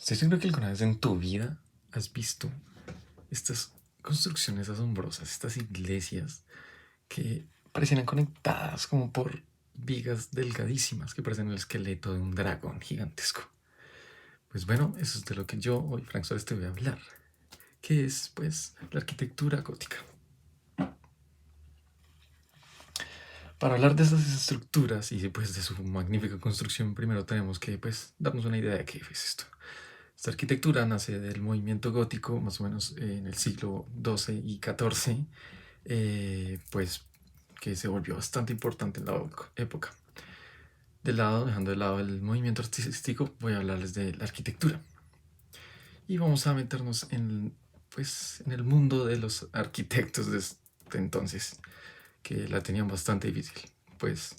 Estoy seguro que alguna vez en tu vida has visto estas construcciones asombrosas, estas iglesias que parecieran conectadas como por vigas delgadísimas que parecen el esqueleto de un dragón gigantesco. Pues bueno, eso es de lo que yo hoy, Frank Suárez, te voy a hablar, que es pues la arquitectura gótica. Para hablar de estas estructuras y pues de su magnífica construcción, primero tenemos que pues darnos una idea de qué es esto. Esta arquitectura nace del movimiento gótico, más o menos en el siglo XII y XIV, pues que se volvió bastante importante en la época. Dejando de lado el movimiento artístico, voy a hablarles de la arquitectura. Y vamos a meternos pues, en el mundo de los arquitectos de este entonces, que la tenían bastante difícil. Pues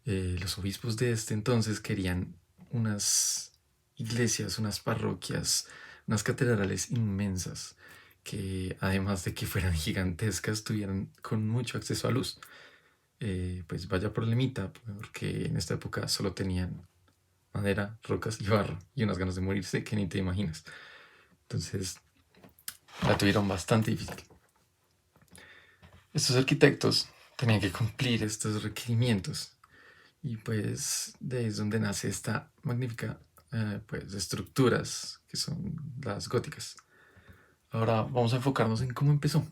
los obispos de este entonces querían unas iglesias, unas parroquias, unas catedrales inmensas que además de que fueran gigantescas tuvieran con mucho acceso a luz. Pues vaya problemita, porque en esta época solo tenían madera, rocas y barro y unas ganas de morirse que ni te imaginas. Entonces la tuvieron bastante difícil. Estos arquitectos tenían que cumplir estos requerimientos y pues de ahí es donde nace esta magnífica pues estructuras que son las góticas. Ahora vamos a enfocarnos en cómo empezó.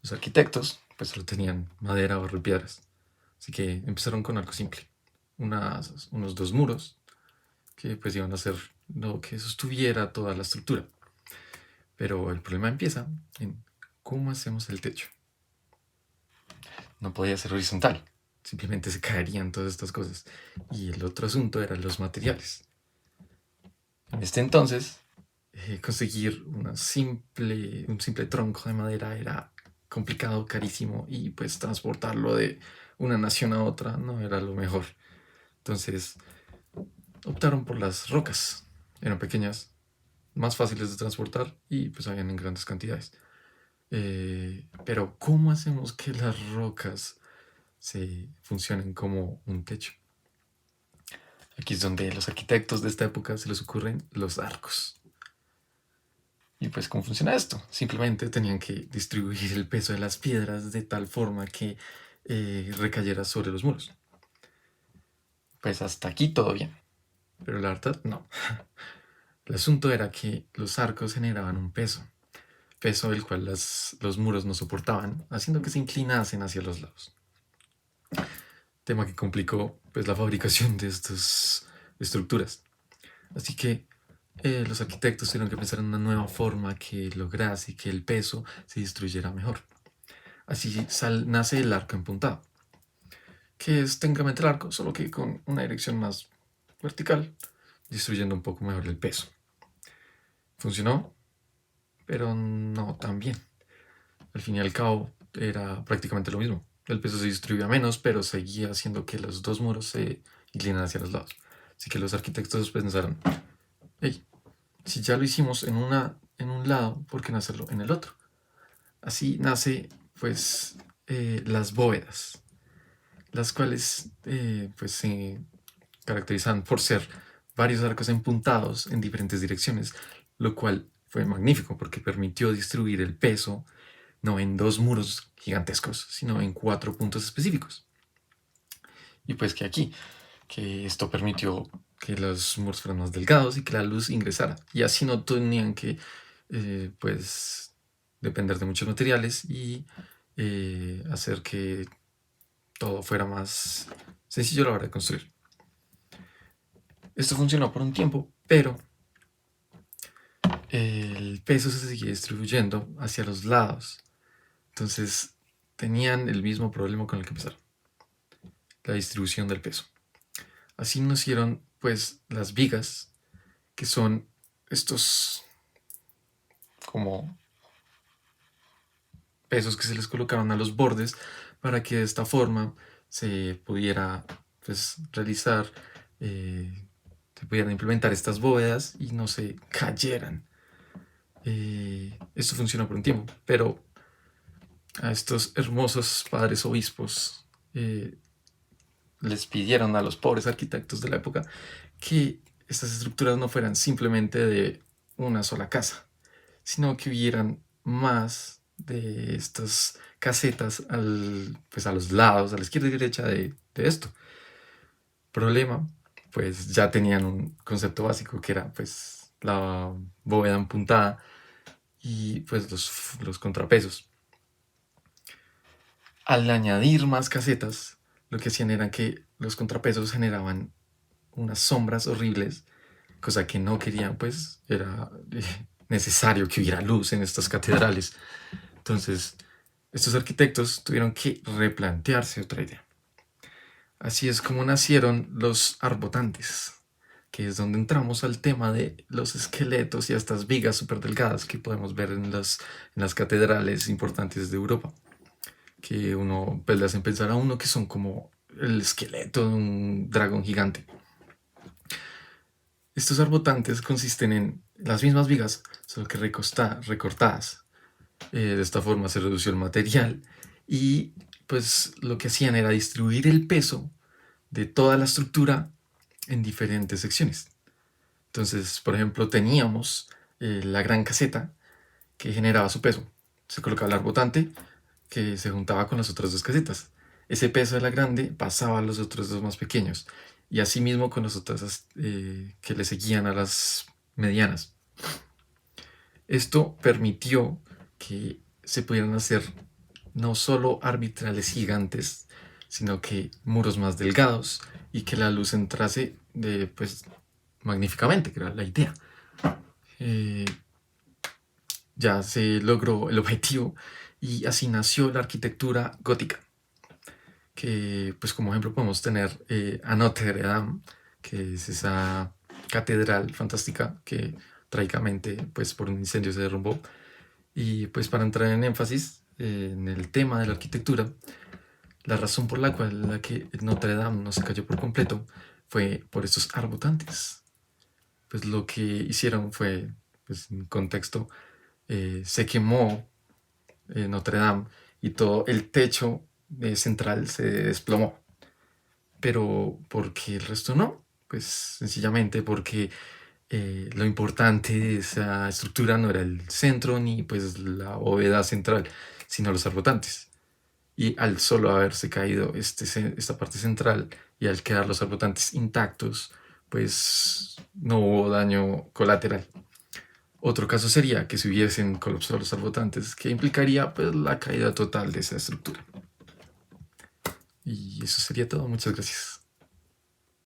Los arquitectos pues solo tenían madera, barro y piedras, así que empezaron con algo simple, unos dos muros que pues iban a ser lo que sostuviera toda la estructura. Pero el problema empieza en cómo hacemos el techo. No podía ser horizontal, simplemente se caerían todas estas cosas. Y el otro asunto eran los materiales. En este entonces, conseguir un simple tronco de madera era complicado, carísimo, y pues transportarlo de una nación a otra no era lo mejor. Entonces optaron por las rocas. Eran pequeñas, más fáciles de transportar y pues habían en grandes cantidades. Pero ¿cómo hacemos que las rocas se funcionen como un techo? Aquí es donde los arquitectos de esta época se les ocurren los arcos. Y pues, ¿cómo funciona esto? Simplemente tenían que distribuir el peso de las piedras de tal forma que recayera sobre los muros. Pues hasta aquí todo bien. Pero la verdad, no. El asunto era que los arcos generaban un peso el cual los muros no soportaban, haciendo que se inclinasen hacia los lados. Tema que complicó pues, la fabricación de estas estructuras. Así que los arquitectos tuvieron que pensar en una nueva forma que lograse que el peso se distribuyera mejor. Así nace el arco empuntado, que es técnicamente el arco, solo que con una dirección más vertical, distribuyendo un poco mejor el peso. Funcionó, pero no tan bien. Al fin y al cabo, era prácticamente lo mismo. El peso se distribuía menos, pero seguía haciendo que los dos muros se inclinaran hacia los lados. Así que los arquitectos pensaron, hey, si ya lo hicimos en un lado, ¿por qué no hacerlo en el otro? Así nace, pues, las bóvedas, las cuales, pues, se caracterizan por ser varios arcos empuntados en diferentes direcciones, lo cual fue magnífico porque permitió distribuir el peso no en dos muros gigantescos, sino en 4 puntos específicos. Y pues que esto permitió que los muros fueran más delgados y que la luz ingresara. Y así no tenían que, pues, depender de muchos materiales y hacer que todo fuera más sencillo a la hora de construir. Esto funcionó por un tiempo, pero el peso se seguía distribuyendo hacia los lados. Entonces tenían el mismo problema con el que empezaron, la distribución del peso. Así nacieron pues las vigas, que son estos como pesos que se les colocaron a los bordes para que de esta forma se pudiera pues realizar, se pudieran implementar estas bóvedas y no se cayeran. Esto funcionó por un tiempo, pero a estos hermosos padres obispos les pidieron a los pobres arquitectos de la época que estas estructuras no fueran simplemente de una sola casa, sino que hubieran más de estas casetas pues a los lados, a la izquierda y derecha de esto. Problema, pues ya tenían un concepto básico que era pues la bóveda empuntada y pues los contrapesos. Al añadir más casetas, lo que hacían era que los contrapesos generaban unas sombras horribles, cosa que no querían, pues era necesario que hubiera luz en estas catedrales. Entonces, estos arquitectos tuvieron que replantearse otra idea. Así es como nacieron los arbotantes, que es donde entramos al tema de los esqueletos y estas vigas súper delgadas que podemos ver en las catedrales importantes de Europa, que uno pues le hacen pensar a uno que son como el esqueleto de un dragón gigante. Estos arbotantes consisten en las mismas vigas, solo que recortadas. De esta forma se redució el material y pues lo que hacían era distribuir el peso de toda la estructura en diferentes secciones. Entonces, por ejemplo, teníamos la gran caseta que generaba su peso. Se colocaba el arbotante que se juntaba con las otras dos casetas. Ese peso de la grande pasaba a los otros dos más pequeños y asimismo con las otras que le seguían a las medianas. Esto permitió que se pudieran hacer no solo arbitrales gigantes, sino que muros más delgados y que la luz entrase pues, magníficamente, que era la idea. Ya se logró el objetivo y así nació la arquitectura gótica, que pues como ejemplo podemos tener a Notre Dame, que es esa catedral fantástica que trágicamente pues por un incendio se derrumbó. Y pues para entrar en énfasis en el tema de la arquitectura, la razón por la cual la que Notre Dame no se cayó por completo fue por estos arbotantes. Pues lo que hicieron fue, pues en contexto, se quemó Notre Dame y todo el techo central se desplomó. Pero ¿por qué el resto no? Pues sencillamente porque lo importante de esa estructura no era el centro ni pues la bóveda central, sino los arbotantes. Y al solo haberse caído esta parte central y al quedar los arbotantes intactos, pues no hubo daño colateral. Otro caso sería que se hubiesen colapsado los arbotantes, que implicaría pues la caída total de esa estructura. Y eso sería todo. Muchas gracias.